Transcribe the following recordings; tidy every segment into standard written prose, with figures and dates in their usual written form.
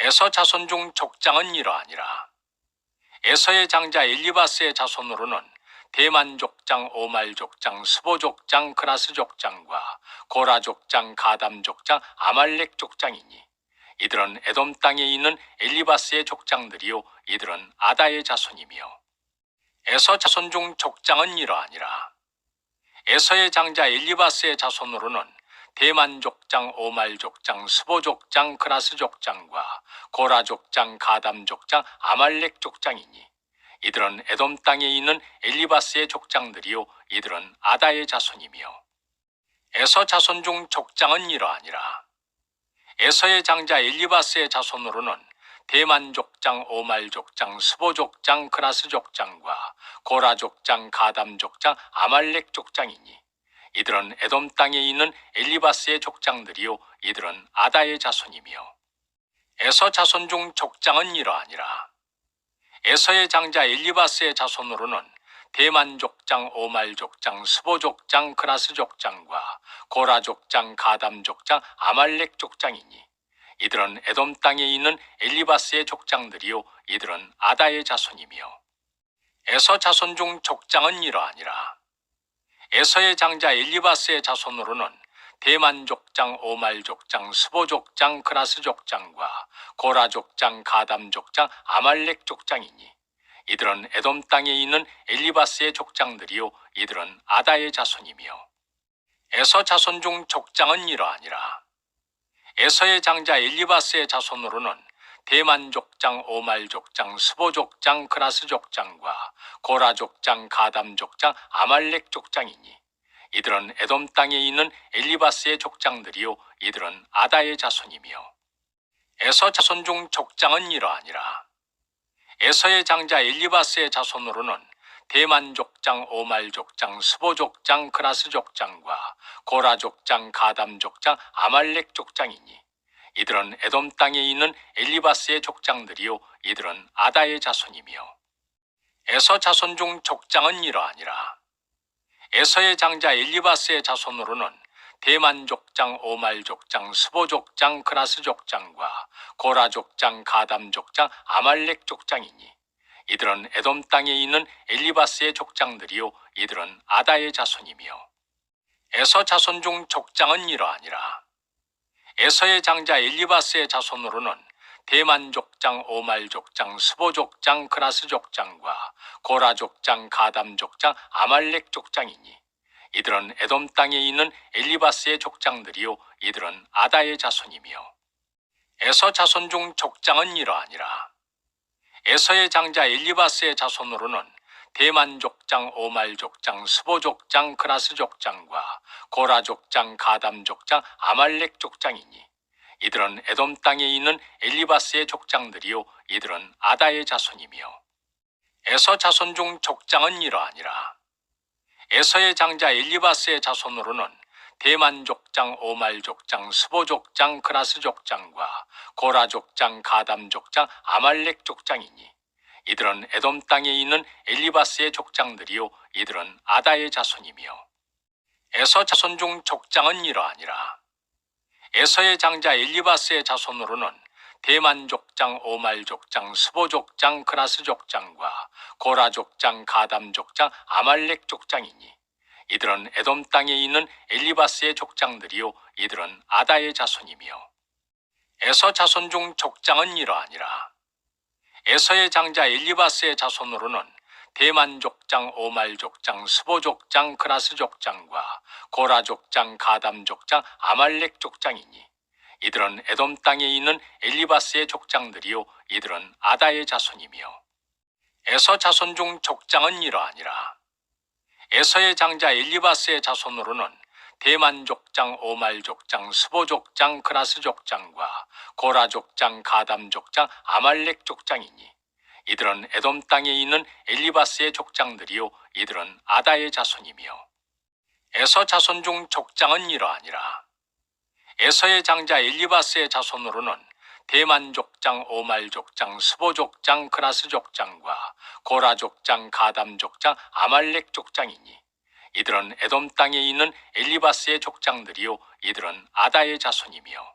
에서 자손 중 족장은 이러하니라. 에서의 장자 엘리바스의 자손으로는 대만 족장, 오말 족장, 스보 족장, 그라스 족장과 고라 족장, 가담 족장, 아말렉 족장이니 이들은 에돔 땅에 있는 엘리바스의 족장들이요 이들은 아다의 자손이며 에서 자손 중 족장은 이러하니라. 에서의 장자 엘리바스의 자손으로는 대만 족장, 오말 족장, 스보 족장, 그라스 족장과 고라 족장, 가담 족장, 아말렉 족장이니 이들은 에돔 땅에 있는 엘리바스의 족장들이요 이들은 아다의 자손이며 에서 자손 중 족장은 이러하니라. 에서의 장자 엘리바스의 자손으로는 대만 족장, 오말 족장, 스보 족장, 그라스 족장과 고라 족장, 가담 족장, 아말렉 족장이니 이들은 에돔 땅에 있는 엘리바스의 족장들이요 이들은 아다의 자손이며 에서 자손 중 족장은 이러하니라. 에서의 장자 엘리바스의 자손으로는 대만 족장, 오말 족장, 스보 족장, 그라스 족장과 고라 족장, 가담 족장, 아말렉 족장이니 이들은 에돔 땅에 있는 엘리바스의 족장들이요 이들은 아다의 자손이며 에서 자손 중 족장은 이러하니라. 에서의 장자 엘리바스의 자손으로는 대만 족장, 오말 족장, 스보 족장, 그라스 족장과 고라 족장, 가담 족장, 아말렉 족장이니 이들은 에돔 땅에 있는 엘리바스의 족장들이요 이들은 아다의 자손이며 에서 자손 중 족장은 이러하니라. 에서의 장자 엘리바스의 자손으로는 대만 족장, 오말 족장, 스보 족장, 그라스 족장과 고라 족장, 가담 족장, 아말렉 족장이니 이들은 에돔 땅에 있는 엘리바스의 족장들이요 이들은 아다의 자손이며 에서 자손 중 족장은 이러하니라. 에서의 장자 엘리바스의 자손으로는 대만 족장, 오말 족장, 스보 족장, 그라스 족장과 고라 족장, 가담 족장, 아말렉 족장이니 이들은 에돔 땅에 있는 엘리바스의 족장들이요 이들은 아다의 자손이며 에서 자손 중 족장은 이러하니라. 에서의 장자 엘리바스의 자손으로는 대만 족장, 오말 족장, 스보 족장, 그라스 족장과 고라 족장, 가담 족장, 아말렉 족장이니 이들은 에돔 땅에 있는 엘리바스의 족장들이요 이들은 아다의 자손이며 에서 자손 중 족장은 이러하니라. 에서의 장자 엘리바스의 자손으로는 대만 족장, 오말 족장, 스보 족장, 그라스 족장과 고라 족장, 가담 족장, 아말렉 족장이니 이들은 에돔 땅에 있는 엘리바스의 족장들이요 이들은 아다의 자손이며 에서 자손 중 족장은 이러하니라. 에서의 장자 엘리바스의 자손으로는 대만 족장, 오말 족장, 스보 족장, 그라스 족장과 고라 족장, 가담 족장, 아말렉 족장이니 이들은 에돔 땅에 있는 엘리바스의 족장들이요 이들은 아다의 자손이며 에서 자손 중 족장은 이러하니라. 에서의 장자 엘리바스의 자손으로는 대만 족장, 오말 족장, 스보 족장, 그라스 족장과 고라 족장, 가담 족장, 아말렉 족장이니 이들은 에돔 땅에 있는 엘리바스의 족장들이요 이들은 아다의 자손이며 에서 자손 중 족장은 이러하니라. 에서의 장자 엘리바스의 자손으로는 대만 족장, 오말 족장, 스보 족장, 그라스 족장과 고라 족장, 가담 족장, 아말렉 족장이니 이들은 에돔 땅에 있는 엘리바스의 족장들이요 이들은 아다의 자손이며 에서 자손 중 족장은 이러하니라. 에서의 장자 엘리바스의 자손으로는 대만 족장, 오말 족장, 스보 족장, 그라스 족장과 고라 족장, 가담 족장, 아말렉 족장이니 이들은 에돔 땅에 있는 엘리바스의 족장들이요 이들은 아다의 자손이며 에서 자손 중 족장은 이러하니라. 에서의 장자 엘리바스의 자손으로는 대만 족장, 오말 족장, 스보 족장, 그라스 족장과 고라 족장, 가담 족장, 아말렉 족장이니 이들은 에돔 땅에 있는 엘리바스의 족장들이요 이들은 아다의 자손이며 에서 자손 중 족장은 이러하니라. 에서의 장자 엘리바스의 자손으로는 대만 족장, 오말 족장, 스보 족장, 그라스 족장과 고라 족장, 가담 족장, 아말렉 족장이니 이들은 에돔 땅에 있는 엘리바스의 족장들이요 이들은 아다의 자손이며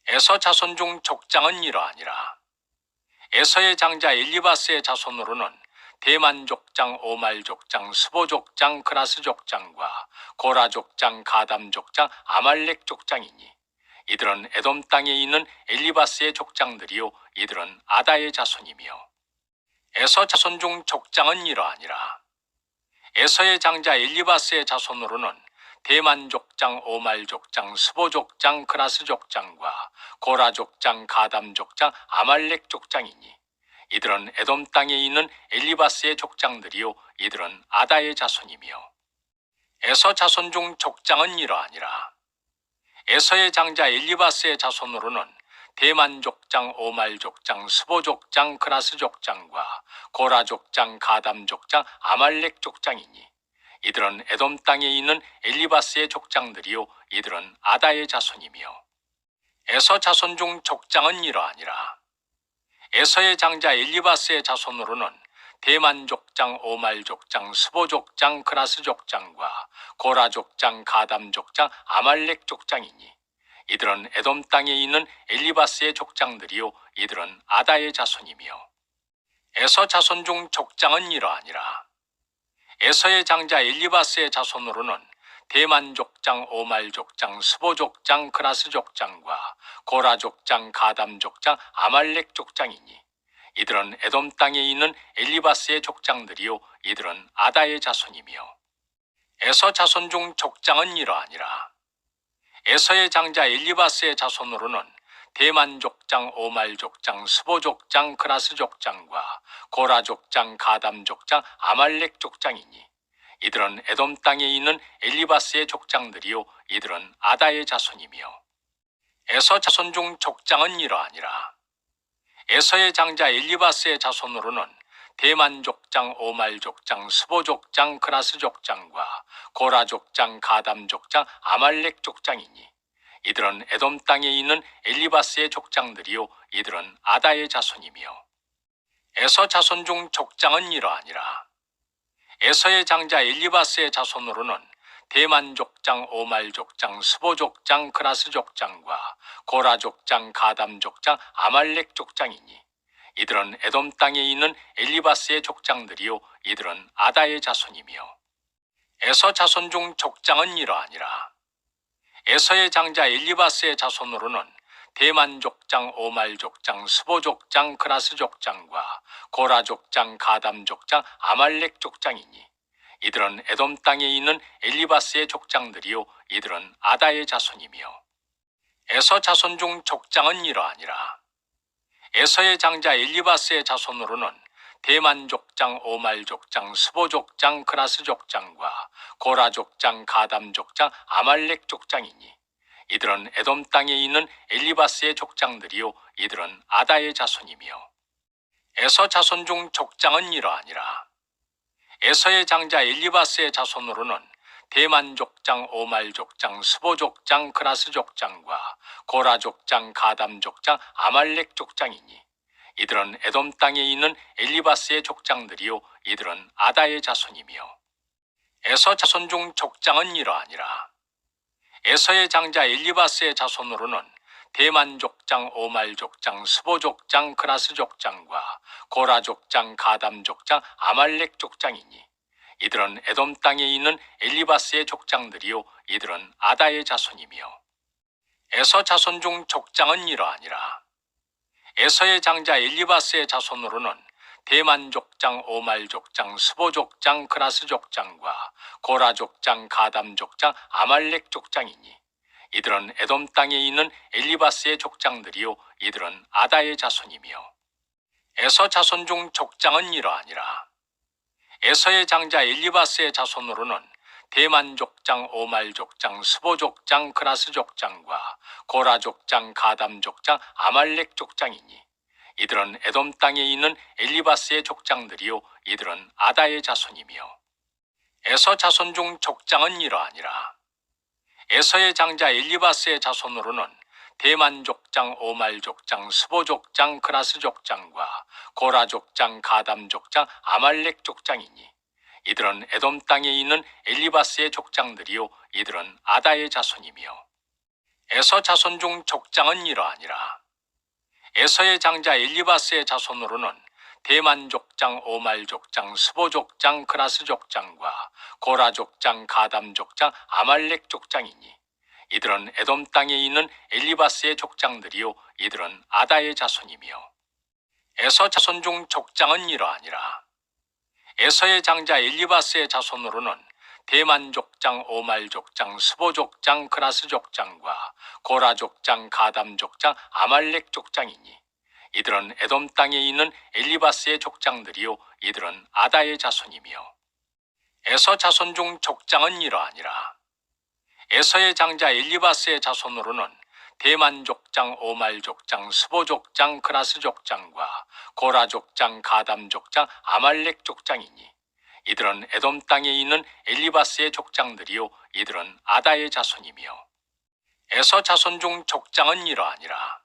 에서 자손 중 족장은 이러하니라. 에서의 장자 엘리바스의 자손으로는 대만 족장, 오말 족장, 스보 족장, 그라스 족장과 고라 족장, 가담 족장, 아말렉 족장이니 이들은 에돔 땅에 있는 엘리바스의 족장들이요 이들은 아다의 자손이며 에서 자손 중 족장은 이러하니라. 에서의 장자 엘리바스의 자손으로는 대만 족장, 오말 족장, 스보 족장, 그라스 족장과 고라 족장, 가담 족장, 아말렉 족장이니 이들은 에돔 땅에 있는 엘리바스의 족장들이요 이들은 아다의 자손이며 에서 자손 중 족장은 이러하니라. 에서의 장자 엘리바스의 자손으로는 대만 족장, 오말 족장, 스보 족장, 그라스 족장과 고라 족장, 가담 족장, 아말렉 족장이니 이들은 에돔 땅에 있는 엘리바스의 족장들이요 이들은 아다의 자손이며 에서 자손 중 족장은 이러하니라. 에서의 장자 엘리바스의 자손으로는 대만 족장, 오말 족장, 스보 족장, 그라스 족장과 고라 족장, 가담 족장, 아말렉 족장이니 이들은 에돔 땅에 있는 엘리바스의 족장들이요 이들은 아다의 자손이며 에서 자손 중 족장은 이러하니라. 에서의 장자 엘리바스의 자손으로는 대만 족장, 오말 족장, 스보 족장, 그라스 족장과 고라 족장, 가담 족장, 아말렉 족장이니 이들은 에돔 땅에 있는 엘리바스의 족장들이요 이들은 아다의 자손이며 에서 자손 중 족장은 이러하니라. 에서의 장자 엘리바스의 자손으로는 대만 족장, 오말 족장, 스보 족장, 그라스 족장과 고라 족장, 가담 족장, 아말렉 족장이니 이들은 에돔 땅에 있는 엘리바스의 족장들이요 이들은 아다의 자손이며 에서 자손 중 족장은 이러하니라. 에서의 장자 엘리바스의 자손으로는 대만 족장, 오말 족장, 스보 족장, 그라스 족장과 고라 족장, 가담 족장, 아말렉 족장이니 이들은 에돔 땅에 있는 엘리바스의 족장들이요 이들은 아다의 자손이며 에서 자손 중 족장은 이러하니라. 에서의 장자 엘리바스의 자손으로는 대만 족장, 오말 족장, 스보 족장, 그라스 족장과 고라 족장, 가담 족장, 아말렉 족장이니 이들은 에돔 땅에 있는 엘리바스의 족장들이요 이들은 아다의 자손이며 에서 자손 중 족장은 이러하니라. 에서의 장자 엘리바스의 자손으로는 대만 족장, 오말 족장, 스보 족장, 그라스 족장과 고라 족장, 가담 족장, 아말렉 족장이니 이들은 에돔 땅에 있는 엘리바스의 족장들이요 이들은 아다의 자손이며 에서 자손 중 족장은 이러하니라. 에서의 장자 엘리바스의 자손으로는 대만 족장, 오말 족장, 스보 족장, 그라스 족장과 고라 족장, 가담 족장, 아말렉 족장이니 이들은 에돔 땅에 있는 엘리바스의 족장들이요 이들은 아다의 자손이며 에서 자손 중 족장은 이러하니라. 에서의 장자 엘리바스의 자손으로는 대만 족장, 오말 족장, 스보 족장, 그라스 족장과 고라 족장, 가담 족장, 아말렉 족장이니 이들은 에돔 땅에 있는 엘리바스의 족장들이요 이들은 아다의 자손이며 에서 자손 중 족장은 이러하니라. 에서의 장자 엘리바스의 자손으로는 대만 족장, 오말 족장, 스보 족장, 그라스 족장과 고라 족장, 가담 족장, 아말렉 족장이니 이들은 에돔 땅에 있는 엘리바스의 족장들이요 이들은 아다의 자손이며 에서 자손 중 족장은 이러하니라. 에서의 장자 엘리바스의 자손으로는 대만 족장, 오말 족장, 스보 족장, 그라스 족장과 고라 족장, 가담 족장, 아말렉 족장이니 이들은 에돔 땅에 있는 엘리바스의 족장들이요 이들은 아다의 자손이며 에서 자손 중 족장은 이러하니라. 에서의 장자 엘리바스의 자손으로는 대만 족장, 오말 족장, 스보 족장, 그라스 족장과 고라 족장, 가담 족장, 아말렉 족장이니 이들은 에돔 땅에 있는 엘리바스의 족장들이요 이들은 아다의 자손이며 에서 자손 중 족장은 이러하니라. 에서의 장자 엘리바스의 자손으로는 대만 족장, 오말 족장, 스보 족장, 그라스 족장과 고라 족장, 가담 족장, 아말렉 족장이니 이들은 에돔 땅에 있는 엘리바스의 족장들이요 이들은 아다의 자손이며 에서 자손 중 족장은 이러하니라. 에서의 장자 엘리바스의 자손으로는 대만 족장, 오말 족장, 스보 족장, 그라스 족장과 고라 족장, 가담 족장, 아말렉 족장이니 이들은 에돔 땅에 있는 엘리바스의 족장들이요 이들은 아다의 자손이며 에서 자손 중 족장은 이러하니라. 에서의 장자 엘리바스의 자손으로는 대만 족장, 오말 족장, 스보 족장, 그라스 족장과 고라 족장, 가담 족장, 아말렉 족장이니 이들은 에돔 땅에 있는 엘리바스의 족장들이요 이들은 아다의 자손이며 에서 자손 중 족장은 이러하니라. 에서의 장자 엘리바스의 자손으로는 대만 족장, 오말 족장, 스보 족장, 그라스 족장과 고라 족장, 가담 족장, 아말렉 족장이니 이들은 에돔 땅에 있는 엘리바스의 족장들이요 이들은 아다의 자손이며 에서 자손 중 족장은 이러하니라.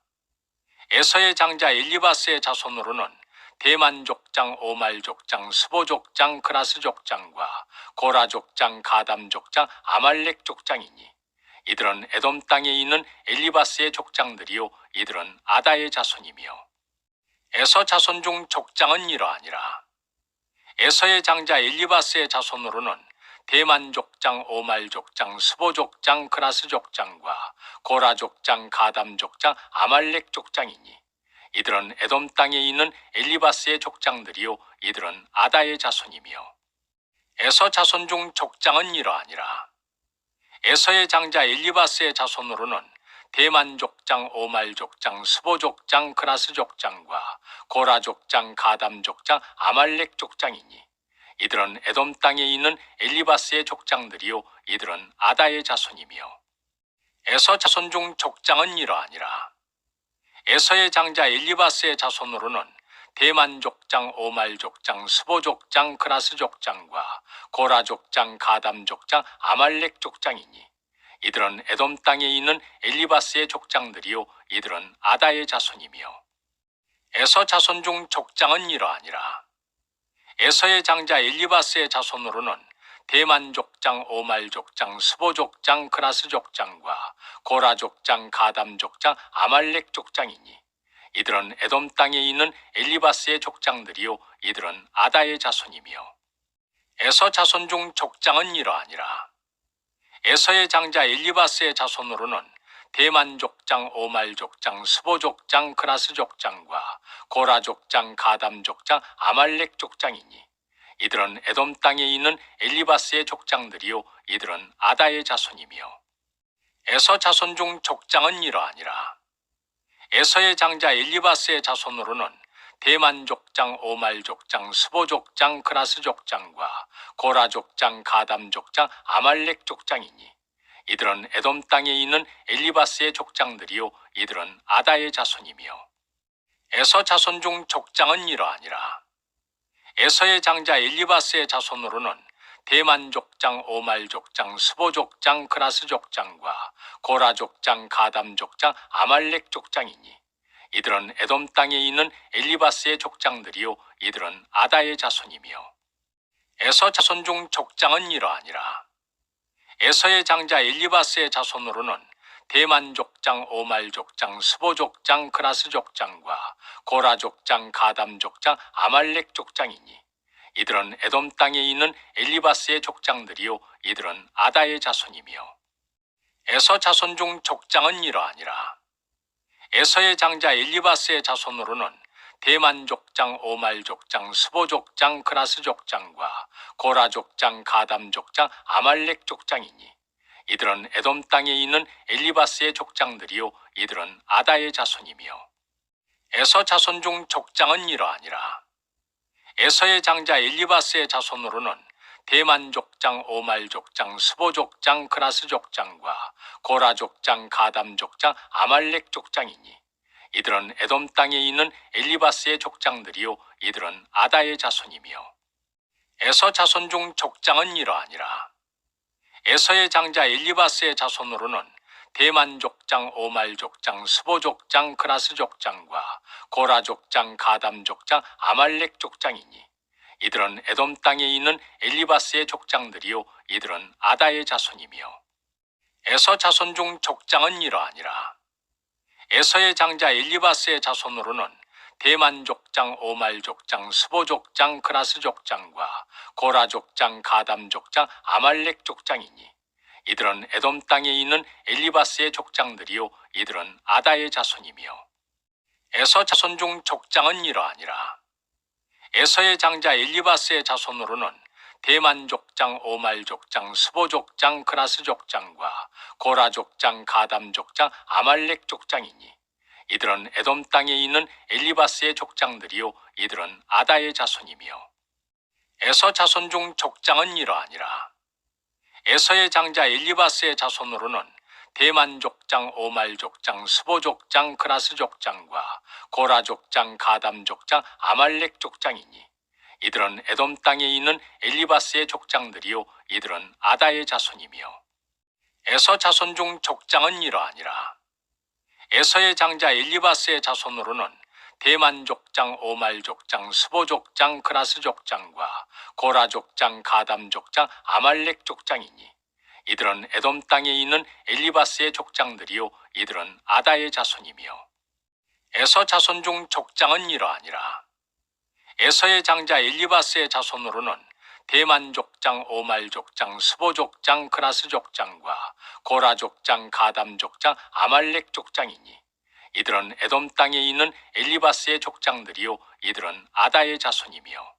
에서의 장자 엘리바스의 자손으로는 대만 족장, 오말 족장, 스보 족장, 그라스 족장과 고라 족장, 가담 족장, 아말렉 족장이니 이들은 에돔 땅에 있는 엘리바스의 족장들이요 이들은 아다의 자손이며 에서 자손 중 족장은 이러하니라. 에서의 장자 엘리바스의 자손으로는 대만 족장, 오말 족장, 스보 족장, 그라스 족장과 고라 족장, 가담 족장, 아말렉 족장이니 이들은 에돔 땅에 있는 엘리바스의 족장들이요 이들은 아다의 자손이며 에서 자손 중 족장은 이러하니라. 에서의 장자 엘리바스의 자손으로는 대만 족장, 오말 족장, 스보 족장, 그라스 족장과 고라 족장, 가담 족장, 아말렉 족장이니 이들은 에돔 땅에 있는 엘리바스의 족장들이요 이들은 아다의 자손이며 에서 자손 중 족장은 이러하니라. 에서의 장자 엘리바스의 자손으로는 대만 족장, 오말 족장, 스보 족장, 그라스 족장과 고라 족장, 가담 족장, 아말렉 족장이니 이들은 에돔 땅에 있는 엘리바스의 족장들이요 이들은 아다의 자손이며 에서 자손 중 족장은 이러하니라. 에서의 장자 엘리바스의 자손으로는 대만 족장, 오말 족장, 스보 족장, 그라스 족장과 고라 족장, 가담 족장, 아말렉 족장이니 이들은 에돔 땅에 있는 엘리바스의 족장들이요 이들은 아다의 자손이며 에서 자손 중 족장은 이러하니라. 에서의 장자 엘리바스의 자손으로는 대만 족장, 오말 족장, 스보 족장, 그라스 족장과 고라 족장, 가담 족장, 아말렉 족장이니 이들은 에돔 땅에 있는 엘리바스의 족장들이요 이들은 아다의 자손이며 에서 자손 중 족장은 이러하니라. 에서의 장자 엘리바스의 자손으로는 대만 족장, 오말 족장, 스보 족장, 그라스 족장과 고라 족장, 가담 족장, 아말렉 족장이니 이들은 에돔 땅에 있는 엘리바스의 족장들이요 이들은 아다의 자손이며 에서 자손 중 족장은 이러하니라. 에서의 장자 엘리바스의 자손으로는 대만 족장, 오말 족장, 스보 족장, 그라스 족장과 고라 족장, 가담 족장, 아말렉 족장이니 이들은 에돔 땅에 있는 엘리바스의 족장들이요 이들은 아다의 자손이며 에서 자손 중 족장은 이러하니라. 에서의 장자 엘리바스의 자손으로는 대만 족장, 오말 족장, 스보 족장, 그라스 족장과 고라 족장, 가담 족장, 아말렉 족장이니 이들은 에돔 땅에 있는 엘리바스의 족장들이요 이들은 아다의 자손이며 에서 자손 중 족장은 이러하니라. 에서의 장자 엘리바스의 자손으로는 대만 족장, 오말 족장, 스보 족장, 그라스 족장과 고라 족장, 가담 족장, 아말렉 족장이니 이들은 에돔 땅에 있는 엘리바스의 족장들이요 이들은 아다의 자손이며 에서 자손 중 족장은 이러하니라. 에서의 장자 엘리바스의 자손으로는 대만 족장, 오말 족장, 스보 족장, 그라스 족장과 고라 족장, 가담 족장, 아말렉 족장이니 이들은 에돔 땅에 있는 엘리바스의 족장들이요 이들은 아다의 자손이며 에서 자손 중 족장은 이러하니라. 에서의 장자 엘리바스의 자손으로는 대만 족장, 오말 족장, 스보 족장, 그라스 족장과 고라 족장, 가담 족장, 아말렉 족장이니 이들은 에돔 땅에 있는 엘리바스의 족장들이요 이들은 아다의 자손이며 에서 자손 중 족장은 이러하니라. 에서의 장자 엘리바스의 자손으로는 대만 족장, 오말 족장, 스보 족장, 그라스 족장과 고라 족장, 가담 족장, 아말렉 족장이니 이들은 에돔 땅에 있는 엘리바스의 족장들이요 이들은 아다의 자손이며 에서 자손 중 족장은 이러하니라. 에서의 장자 엘리바스의 자손으로는 대만 족장, 오말 족장, 스보 족장, 그라스 족장과 고라 족장, 가담 족장, 아말렉 족장이니 이들은 에돔 땅에 있는 엘리바스의 족장들이요 이들은 아다의 자손이며 에서 자손 중 족장은 이러하니라. 에서의 장자 엘리바스의 자손으로는 대만 족장, 오말 족장, 스보 족장, 그라스 족장과 고라 족장, 가담 족장, 아말렉 족장이니 이들은 에돔 땅에 있는 엘리바스의 족장들이요 이들은 아다의 자손이며 에서 자손 중 족장은 이러하니라. 에서의 장자 엘리바스의 자손으로는 대만 족장, 오말 족장, 스보 족장, 그라스 족장과 고라 족장, 가담 족장, 아말렉 족장이니 이들은 에돔 땅에 있는 엘리바스의 족장들이요 이들은 아다의 자손이며 에서 자손 중 족장은 이러하니라. 에서의 장자 엘리바스의 자손으로는 대만 족장, 오말 족장, 스보 족장, 그라스 족장과 고라 족장, 가담 족장, 아말렉 족장이니 이들은 에돔 땅에 있는 엘리바스의 족장들이요 이들은 아다의 자손이며